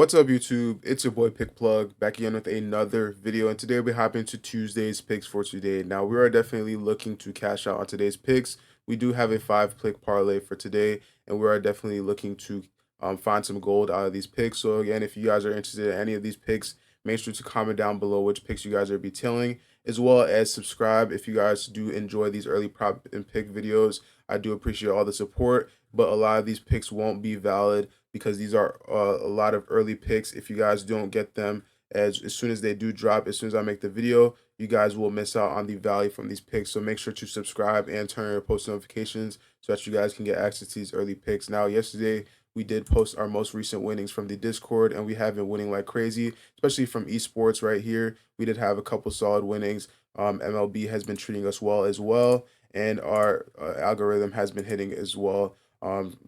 What's up, YouTube? It's your boy Pick Plug back again with another video, and today we're hopping to Tuesday's picks for today. Now, we are definitely looking to cash out on today's picks. We do have a 5 pick parlay for today, and we are definitely looking to find some gold out of these picks. So, again, if you guys are interested in any of these picks, make sure to comment down below which picks you guys are be telling, as well as subscribe if you guys do enjoy these early prop and pick videos. I do appreciate all the support, but a lot of these picks won't be valid because these are a lot of early picks. If you guys don't get them as soon as they do drop, as soon as I make the video, you guys will miss out on the value from these picks. So make sure to subscribe and turn your post notifications so that you guys can get access to these early picks. Now, yesterday we did post our most recent winnings from the Discord, and we have been winning like crazy, especially from esports right here. We did have a couple solid winnings. MLB has been treating us well as well, and our algorithm has been hitting as well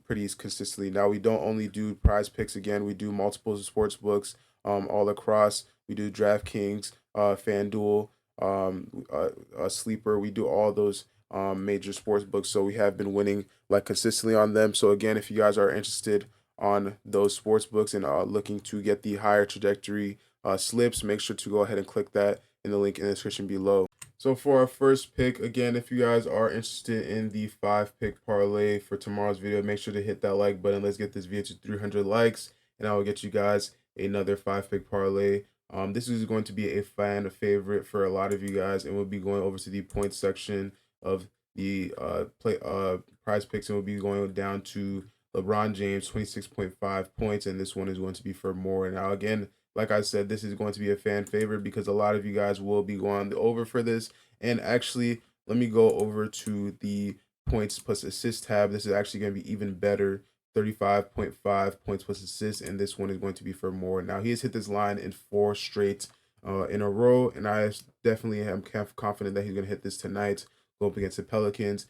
pretty consistently. Now, we don't only do prize picks. Again, we do multiple sports books all across. We do DraftKings, FanDuel, Sleeper. We do all those major sports books. So we have been winning like consistently on them. So again, if you guys are interested on those sports books and looking to get the higher trajectory slips, make sure to go ahead and click that in the link in the description below. So for our first pick, again, if you guys are interested in the 5 pick parlay for tomorrow's video, make sure to hit that like button. Let's get this video to 300 likes, and I will get you guys another 5 pick parlay. This is going to be a fan favorite for a lot of you guys, and we'll be going over to the points section of the prize picks, and we'll be going down to LeBron James, 26.5 points, and this one is going to be for more. Now, again, like I said, this is going to be a fan favorite because a lot of you guys will be going the over for this. And actually, let me go over to the points plus assist tab. This is actually going to be even better. 35.5 points plus assists, and this one is going to be for more. Now, he has hit this line in 4 straight in a row, and I definitely am confident that he's going to hit this tonight, go up against the Pelicans.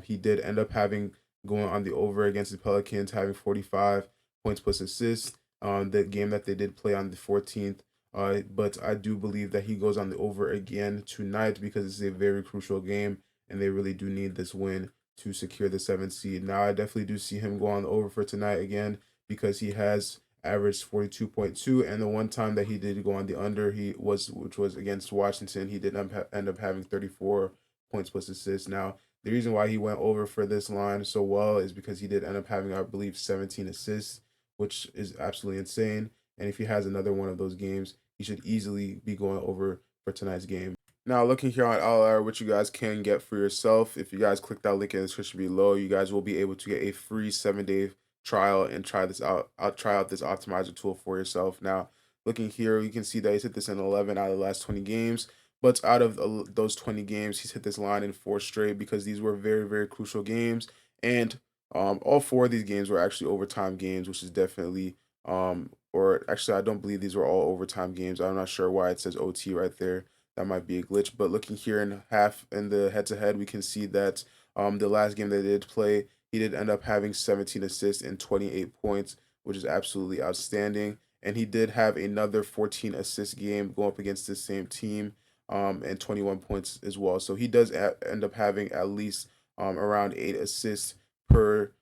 He did end up going on the over against the Pelicans, having 45 points plus assists on the game that they did play on the 14th. But I do believe that he goes on the over again tonight because it's a very crucial game, and they really do need this win to secure the 7th seed. Now, I definitely do see him go on the over for tonight again because he has averaged 42.2, and the one time that he did go on the under, which was against Washington, he did end up having 34 points plus assists. Now, the reason why he went over for this line so well is because he did end up having, I believe, 17 assists, which is absolutely insane. And if he has another one of those games, he should easily be going over for tonight's game. Now, looking here on LR, what you guys can get for yourself, if you guys click that link in the description below, you guys will be able to get a free 7-day trial and try this out. I'll try out this optimizer tool for yourself. Now, looking here, you can see that he's hit this in 11 out of the last 20 games. But out of those 20 games, he's hit this line in 4 straight because these were very, very crucial games. And all 4 of these games were actually overtime games, which is definitely, or actually, I don't believe these were all overtime games. I'm not sure why it says OT right there. That might be a glitch. But looking here in the head-to-head, we can see that the last game they did play, he did end up having 17 assists and 28 points, which is absolutely outstanding. And he did have another 14 assist game going up against the same team, and 21 points as well. So he does end up having at least around 8 assists per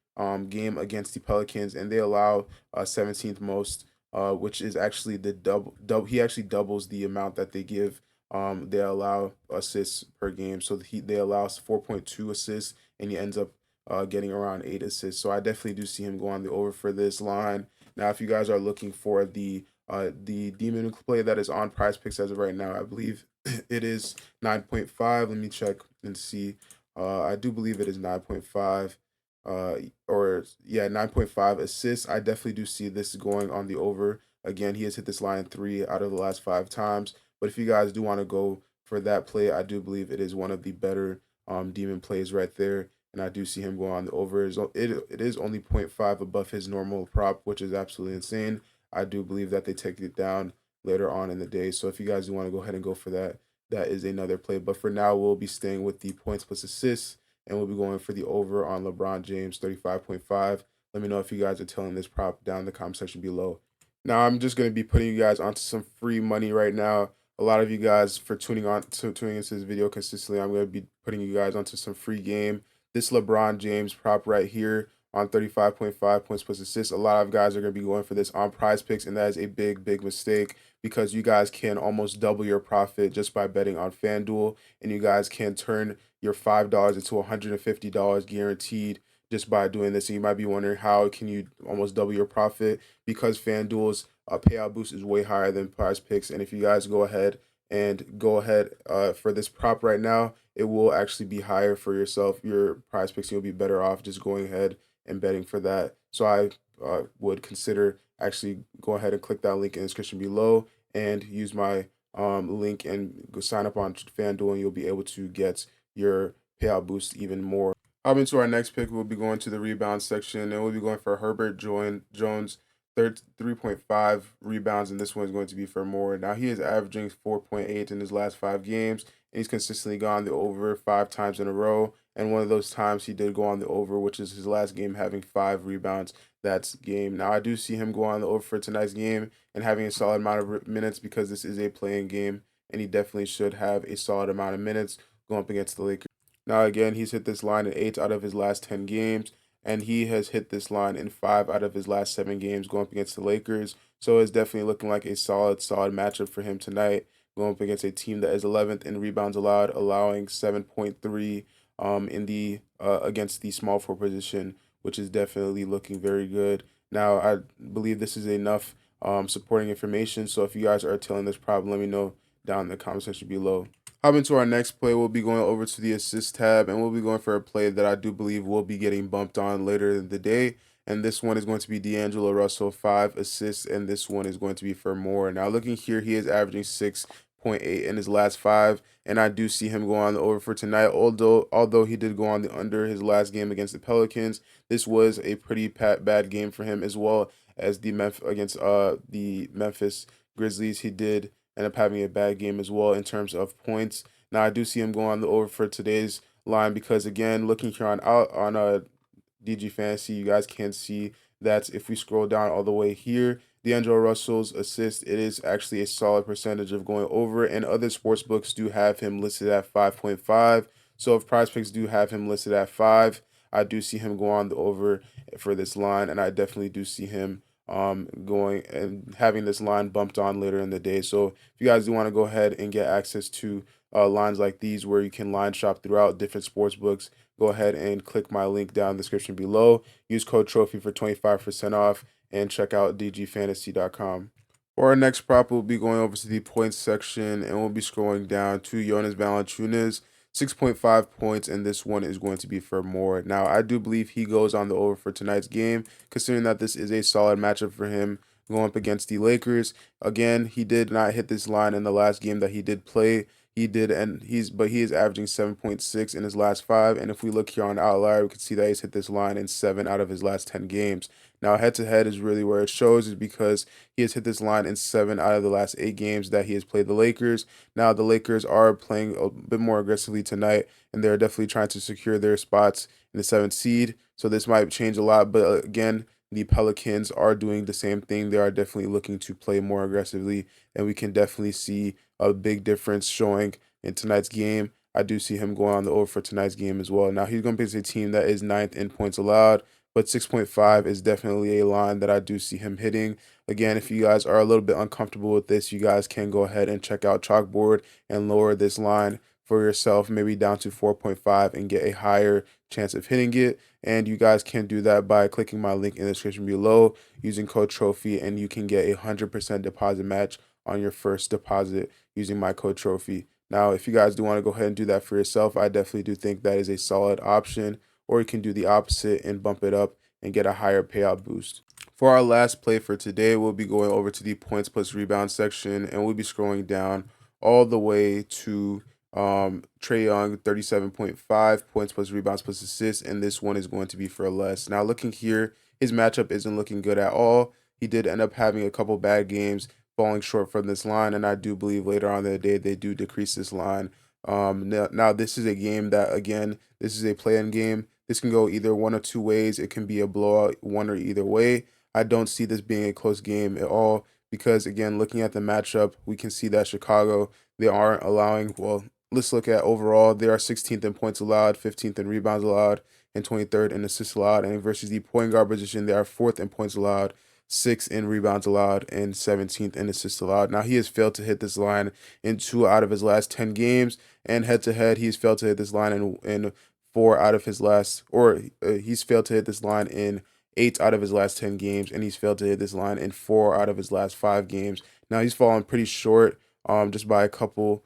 game against the Pelicans, and they allow 17th most, which is actually the double. He actually doubles the amount that they give. They allow assists per game, so they allow 4.2 assists, and he ends up getting around 8 assists. So I definitely do see him go on the over for this line. Now, if you guys are looking for the demon play that is on Prize Picks as of right now, I believe it is 9.5. Let me check and see. I do believe it is 9.5. Or yeah, 9.5 assists. I definitely do see this going on the over. Again, he has hit this line 3 out of the last 5 times. But if you guys do want to go for that play, I do believe it is one of the better demon plays right there. And I do see him going on the over. It is only 0.5 above his normal prop, which is absolutely insane. I do believe that they take it down later on in the day. So if you guys do want to go ahead and go for that, that is another play. But for now, we'll be staying with the points plus assists, and we'll be going for the over on LeBron James, 35.5. Let me know if you guys are telling this prop down in the comment section below. Now, I'm just going to be putting you guys onto some free money right now. A lot of you guys for tuning into this video consistently, I'm going to be putting you guys onto some free game. This LeBron James prop right here, on 35.5 points plus assists. A lot of guys are going to be going for this on Prizepicks, and that is a big mistake because you guys can almost double your profit just by betting on FanDuel, and you guys can turn your $5 into $150 guaranteed just by doing this. And you might be wondering, how can you almost double your profit? Because FanDuel's payout boost is way higher than Prizepicks, and if you guys go ahead for this prop right now, it will actually be higher for yourself. Your Prizepicks, you'll be better off just going ahead and betting for that. So I would consider actually go ahead and click that link in the description below and use my link and go sign up on FanDuel, and you'll be able to get your payout boost even more. Up into our next pick, we'll be going to the rebound section, and we'll be going for Herbert Jones, 3.5 rebounds, and this one is going to be for more. Now, he is averaging 4.8 in his last 5 games, and he's consistently gone the over 5 times in a row. And one of those times he did go on the over, which is his last game, having 5 rebounds that game. Now, I do see him go on the over for tonight's game and having a solid amount of minutes because this is a playing game, and he definitely should have a solid amount of minutes going up against the Lakers. Now, again, he's hit this line in 8 out of his last 10 games, and he has hit this line in 5 out of his last 7 games going up against the Lakers. So it's definitely looking like a solid matchup for him tonight, going up against a team that is 11th in rebounds allowed, allowing 7.3 in the against the small forward position, which is definitely looking very good. Now, I believe this is enough supporting information. So if you guys are telling this problem, let me know down in the comment section below. Hop into our next play. We'll be going over to the assist tab, and we'll be going for a play that I do believe will be getting bumped on later in the day. And this one is going to be D'Angelo Russell, 5 assists, and this one is going to be for more. Now, looking here, he is averaging 6.8 in his last 5, and I do see him go on the over for tonight. Although he did go on the under his last game against the Pelicans, this was a pretty bad game for him, as well as against the Memphis Grizzlies. He did end up having a bad game as well in terms of points. Now, I do see him going on the over for today's line because, again, looking here on DG Fantasy, you guys can see that if we scroll down all the way here, D'Angelo Russell's assist, it is actually a solid percentage of going over, and other sports books do have him listed at 5.5. So if Prizepicks do have him listed at 5, I do see him go on the over for this line, and I definitely do see him going and having this line bumped on later in the day. So if you guys do want to go ahead and get access to lines like these where you can line shop throughout different sports books, go ahead and click my link down in the description below. Use code TROPHY for 25% off and check out dgfantasy.com. For our next prop, we'll be going over to the points section, and we'll be scrolling down to Jonas Valanciunas, 6.5 points, and this one is going to be for more. Now, I do believe he goes on the over for tonight's game, considering that this is a solid matchup for him going up against the Lakers. Again, he did not hit this line in the last game that he did play. He did, and he is averaging 7.6 in his last 5. And if we look here on Outlier, we can see that he's hit this line in 7 out of his last 10 games. Now, head to head is really where it shows, is because he has hit this line in 7 out of the last 8 games that he has played the Lakers. Now, the Lakers are playing a bit more aggressively tonight, and they're definitely trying to secure their spots in the 7th seed. So this might change a lot, but again, the Pelicans are doing the same thing. They are definitely looking to play more aggressively, and we can definitely see a big difference showing in tonight's game. I do see him going on the over for tonight's game as well. Now, he's going to face a team that is 9th in points allowed, but 6.5 is definitely a line that I do see him hitting. Again, if you guys are a little bit uncomfortable with this, you guys can go ahead and check out Chalkboard and lower this line for yourself, maybe down to 4.5, and get a higher chance of hitting it. And you guys can do that by clicking my link in the description below using code TROPHY, and you can get a 100% deposit match on your first deposit using my code TROPHY. Now, if you guys do want to go ahead and do that for yourself, I definitely do think that is a solid option. Or you can do the opposite and bump it up and get a higher payout boost. For our last play for today, we'll be going over to the points plus rebound section, and we'll be scrolling down all the way to Trey Young, 37.5 points plus rebounds plus assists, and this one is going to be for less. Now, looking here, his matchup isn't looking good at all. He did end up having a couple bad games, falling short from this line, and I do believe later on in the day they do decrease this line. Now this is a game that, again, this is a play-in game. This can go either one of two ways. It can be a blowout, one or either way. I don't see this being a close game at all because, again, looking at the matchup, we can see that Chicago, they aren't allowing, well, let's look at overall. They are 16th in points allowed, 15th in rebounds allowed, and 23rd in assists allowed. And versus the point guard position, they are 4th in points allowed, 6th in rebounds allowed, and 17th in assists allowed. Now, he has failed to hit this line in 2 out of his last 10 games, and head to head, he's failed to hit this line in 4 out of his last, or he's failed to hit this line in 8 out of his last 10 games, and he's failed to hit this line in 4 out of his last 5 games. Now, he's fallen pretty short, just by a couple,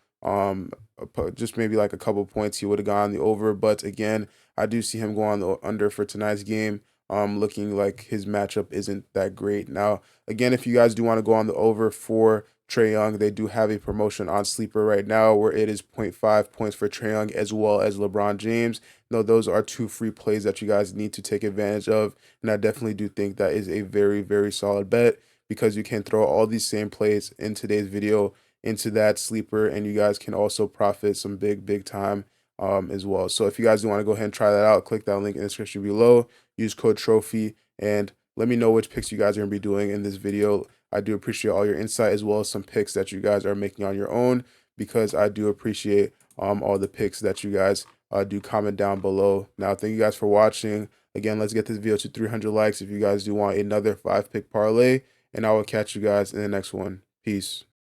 just maybe like a couple points. He would have gone the over, but again, I do see him going the under for tonight's game. Looking like his matchup isn't that great. Now, again, if you guys do want to go on the over for Trey Young, they do have a promotion on Sleeper right now where it is 0.5 points for Trey Young as well as LeBron James. No, those are 2 free plays that you guys need to take advantage of. And I definitely do think that is a very, very solid bet because you can throw all these same plays in today's video into that sleeper, and you guys can also profit some big time as well. So if you guys do want to go ahead and try that out, click that link in the description below. Use code trophy and let me know which picks you guys are going to be doing in this video. I do appreciate all your insight as well as some picks that you guys are making on your own, because I do appreciate all the picks that you guys do comment down below. Now, thank you guys for watching. Again, let's get this video to 300 likes if you guys do want another 5-pick parlay, and I will catch you guys in the next one. Peace.